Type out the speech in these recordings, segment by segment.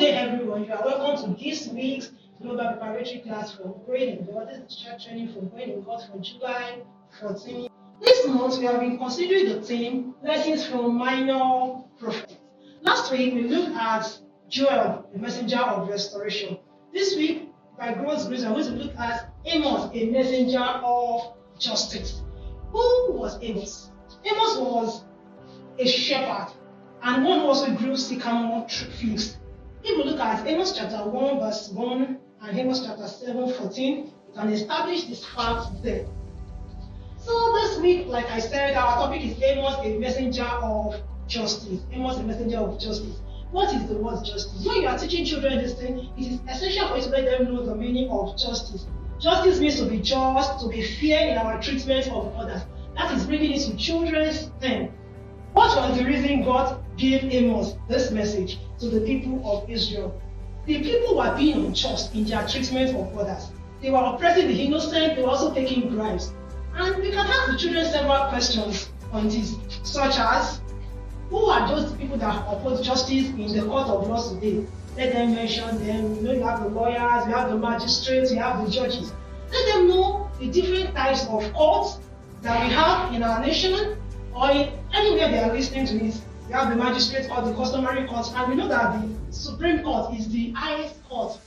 day, everyone. You are welcome to this week's global preparatory class for growing in God. This is teacher training for growing in God for July 14. This month, we have been considering the theme lessons from minor prophets. Last week, we looked at Joel, the messenger of restoration. This week, by God's grace, we are going to look at AMOS, a messenger of justice. Who was Amos? Amos was a shepherd and one who also grew sycamore figs. If we look at Amos chapter 1, verse 1 and Amos chapter 7, 14, we can establish this fact there. So this week, like I said, our topic is Amos, a messenger of justice. Amos, a messenger of justice. What is the word justice? When you are teaching children this thing, it is essential for you to let them know the meaning of justice. Justice means to be just, to be fair in our treatment of others. That is bringing it to children's thing. What was the reason God gave Amos this message to the people of Israel? The people were being unjust in their treatment of others. They were oppressing the innocent, they were also taking bribes. And we can ask the children several questions on this, such as, who are those people that oppose justice in the court of law today? Let them mention them. You have the lawyers, you have the magistrates, you have the judges. Let them know the different types of courts that we have in our nation, or anywhere they are listening to it. You have the magistrates or the customary courts, and we know that the Supreme Court is the highest court.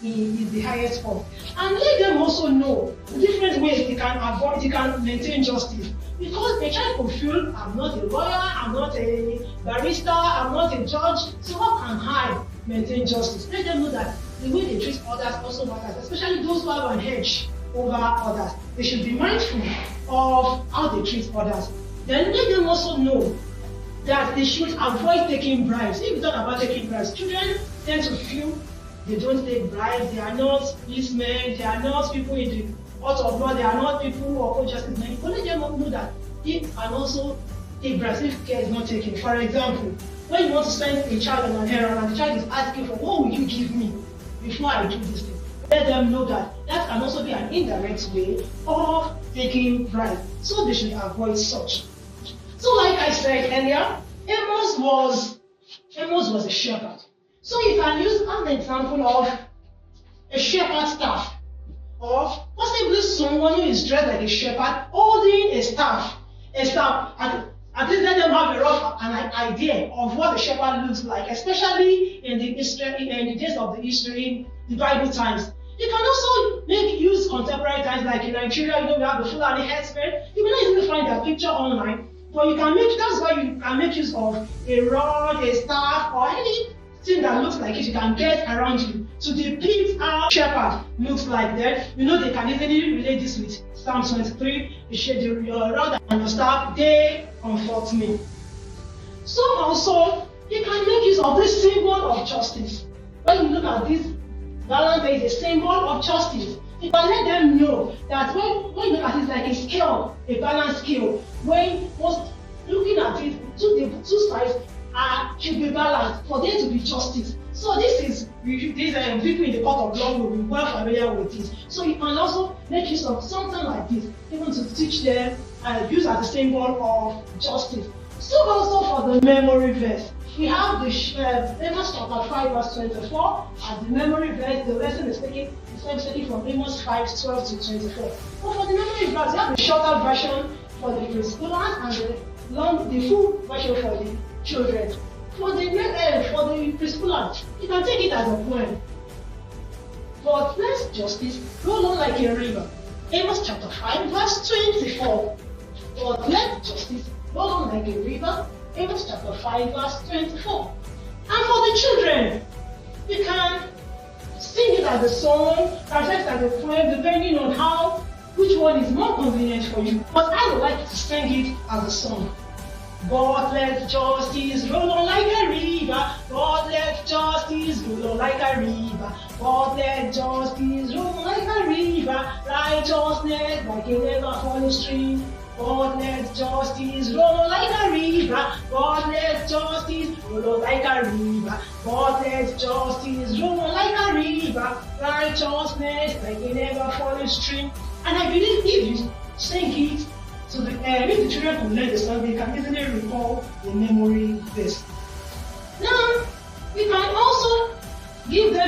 Is the highest court. And let them also know the different ways they can avoid, they can maintain justice. Because a child could feel, I'm not a lawyer, I'm not a barrister, I'm not a judge, so how can I maintain justice? Let them know that the way they treat others also matters, especially those who have an edge over others. They should be mindful of how they treat others. Then let them also know that they should avoid taking bribes. If we talk about taking bribes, children tend to feel they don't take bribes, they are not policemen, they are not people in the court of law, they are not people who oppose justice. But let them know that they can also take bribes if care is not taken. For example, when you want to send a child on an errand and the child is asking for, what will you give me before I do this thing? Let them know that that can also be an indirect way of taking bribes. So they should avoid such. So like I said earlier, Amos was a shepherd. So you can use an example of a shepherd's staff, or possibly someone who is dressed like a shepherd holding a staff. At least let them have a rough idea of what a shepherd looks like, especially in the days of the Bible times. You can also use contemporary times, like in Nigeria, we have the Fulani herdsmen. You may not easily find their picture online, but you can that's why you can make use of a rod, a staff, or anything that looks like it you can get around you to depict how a shepherd looks like that. You know they can easily relate this with Psalm 23, your rod and your staff, they comfort me. So also, you can make use of this symbol of justice. When you look at this balance, there is a symbol of justice. You can let them know that when you look at it like a scale, a balance scale, when most looking at it, the two sides should be balanced for there to be justice. So these people in the court of law will be well familiar with this. So you can also make use of something like this, even to teach them and use as a symbol of justice. So also for the memory verse, we have the Amos chapter 5 verse 24 as the memory verse. The lesson is taken from Amos 5, 12 to 24. But for the memory verse, we have the shorter version for the preschoolers and the full version for the children. For the preschoolers, you can take it as a poem. But let justice roll on like a river. Amos chapter 5 verse 24. But let justice roll on like a river. Amos chapter 5 verse 24. And for the children, you can sing it as a song, translate it as a poem, depending on which one is more convenient for you. But I would like to sing it as a song. God let justice roll on like a river. God let justice roll on like a river. God let justice roll on like a river. Righteousness like a never-falling stream. God let justice roll on like a river. God let justice roll on like a river. God let justice roll on like a river. Righteousness like a never-falling stream. And I believe if you sing it, so if the children can learn the song, they can easily recall the memory verse. Now, we can also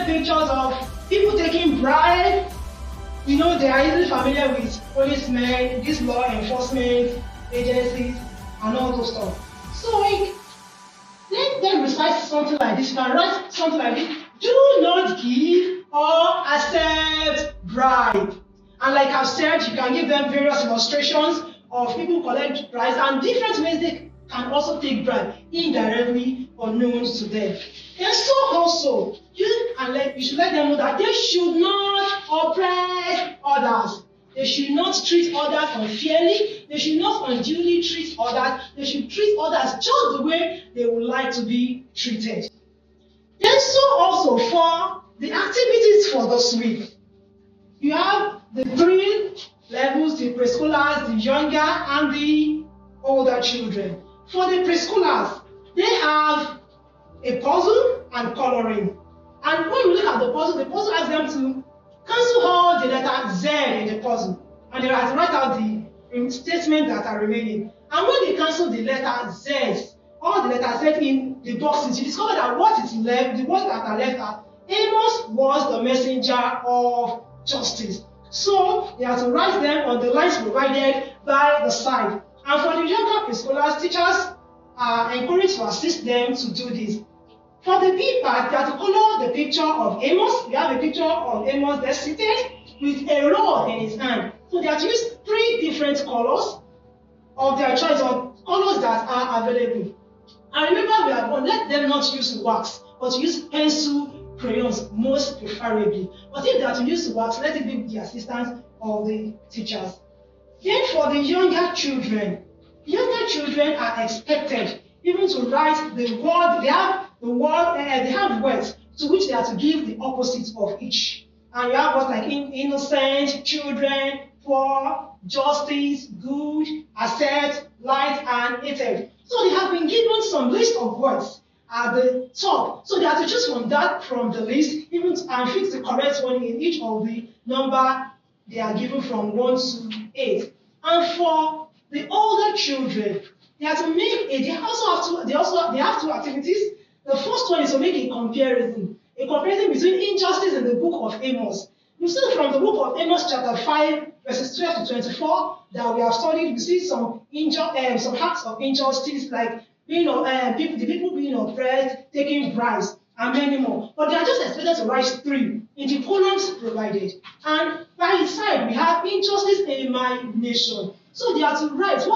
them pictures of people taking bribes. You know, they are easily familiar with policemen, these law enforcement agencies, and all those stuff. So let them recite something like this. You can write something like this: do not give or accept bribe. And like I've said, you can give them various illustrations of people collect bribes and different ways they can also take bribe, indirectly or known to them. And so also, you should let them know that they should not oppress others. They should not treat others unfairly. They should not unduly treat others. They should treat others just the way they would like to be treated. Then so also for the activities for this week, you have the 3 levels: the preschoolers, the younger, and the older children. For the preschoolers, they have a puzzle and coloring. And when you look at the puzzle asks them to cancel all the letter Z in the puzzle. And they have to write out the statements that are remaining. And when they cancel the letter Z, all the letters Z in the boxes, you discover that what is left, the ones that are left are Amos was the messenger of justice. So they have to write them on the lines provided by the side. And for the younger preschoolers, teachers are encouraged to assist them to do this. For the B part, they have to color the picture of Amos. We have a picture of Amos there seated with a rod in his hand. So they have to use 3 different colors of their choice, or colors that are available. And remember, we are going to let them not use wax, but use pencil crayons most preferably. But if they are to use wax, let it be with the assistance of the teachers. Then for the younger children are expected even to write the word. They have words to which they are to give the opposite of each. And you have words like innocent, children, poor, justice, good, accept, light, and hated. So they have been given some list of words at the top. So they have to choose from the list, and fix the correct one in each of the number they are given from 1 to 8. And for the older children, they have to make they have 2 activities. The first one is to make a comparison between injustice in the book of Amos. You see from the book of Amos chapter 5 verses 12 to 24 that we have studied, we see some acts of injustice, like the people being oppressed, taking bribes, and many more. But they are just expected to write 3 in the columns provided. And by his side, we have injustice in my nation. So they are to write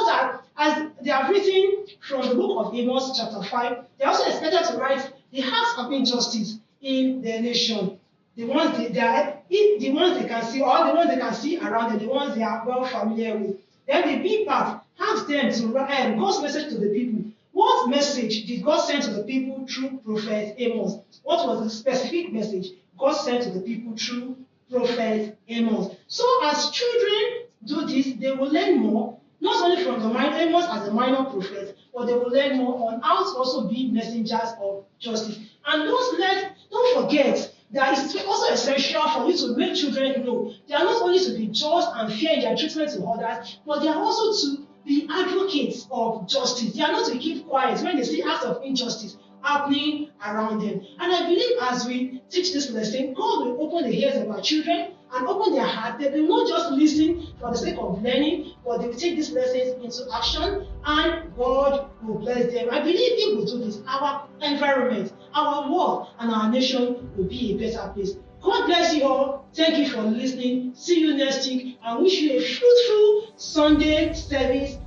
as they have written from the book of Amos chapter 5, they are also expected to write the acts of injustice in their nation. The ones they can see, or the ones they can see around them, the ones they are well familiar with. Then the B part asks them to write God's message to the people. What message did God send to the people through prophet Amos? What was the specific message God sent to the people through prophet Amos? So as children do this, they will learn more, not only from the Amos as a minor prophet, but they will learn more on how to also be messengers of justice. And don't forget that it's also essential for you to make children know they are not only to be just and fair in their treatment to others, but they are also to be advocates of justice. They are not to keep quiet when they see acts of injustice happening around them. And I believe as we teach this lesson, God will open the ears of our children and open their heart. They will not just listen for the sake of learning, but they will take these lessons into action, and God will bless them. I believe if we do this, our environment, our world, and our nation will be a better place. God bless you all. Thank you for listening. See you next week, and wish you a fruitful Sunday service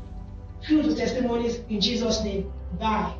filled with testimonies in Jesus' name. Bye.